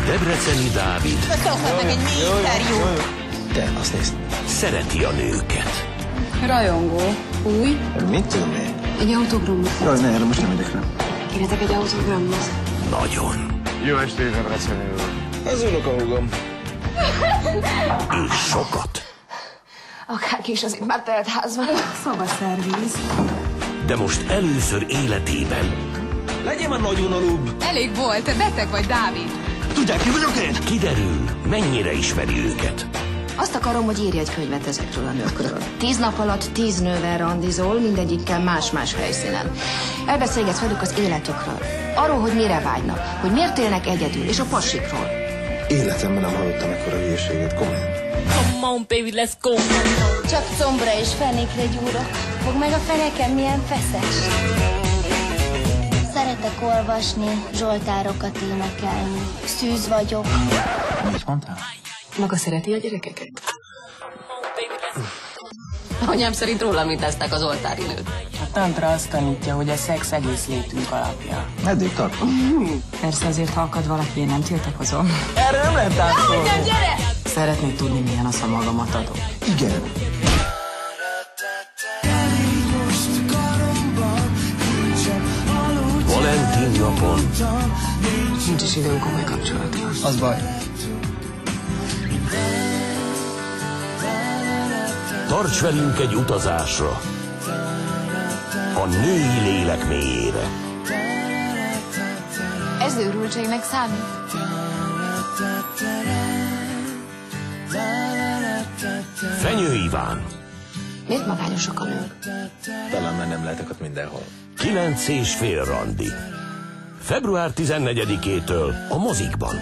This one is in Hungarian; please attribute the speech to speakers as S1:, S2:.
S1: Debreceni Dávid.
S2: Szoknak meg egy mi interjú.
S3: Te, azt nézd.
S1: Szereti a nőket.
S4: Rajongó. Új?
S3: Mit tudom én?
S4: Egy autogramot.
S3: Jaj, ne, erre most nem érdekel.
S4: Kérhetek egy autogramot?
S1: Nagyon.
S3: Jó estét, Debreceni úr. Ez unokahúgom.
S1: És sokat.
S4: Akárki is az itt már telt házban. Szobaszerviz.
S1: De most először életében
S3: Legyen már nagyon aludb.
S4: Elég volt, te beteg vagy, Dávid.
S3: Tudják, ki vagyok én?
S1: kiderül, mennyire ismeri őket.
S5: Azt akarom, hogy írj egy könyvet ezekről a nőkről. 10 nap alatt 10 nővel randizol, mindegyikkel más-más helyszínen. Elbeszélgetsz velük az életükről. Arról, hogy mire vágynak, hogy miért élnek egyedül, és a passikról.
S3: Életemben nem hallottam ekkora hülyeséget, komolyan.
S6: Come on, baby, let's go.
S2: Csak combra és fenékre gyúrok. Fogd meg a fenekem, milyen feszes. Szeretek olvasni, zsoltárokat énekelni. Szűz vagyok.
S3: Mit mondtál?
S4: Maga szereti a gyerekeket? Anyám szerint rólam mintázták az oltári nőt.
S7: A tantra azt tanítja, hogy a szex egész létünk alapja.
S3: Meddig tart?
S7: Persze azért, ha akad valaki, én nem tiltakozom. Erre nem lehet táncolni. Szeretnék tudni, milyen az, ha magamat adok.
S3: Igen.
S1: Valentin napon
S4: Nincs is időm komoly kapcsolatra.
S3: Az baj.
S1: tarts velünk egy utazásra a női lélek mélyére.
S4: Ez őrültségnek számít?
S1: Fenyő Iván.
S5: Miért magányosak a nők?
S3: Talán már nem lehetek ott mindenhol.
S1: 9,5 randi. Február 14-től a mozikban.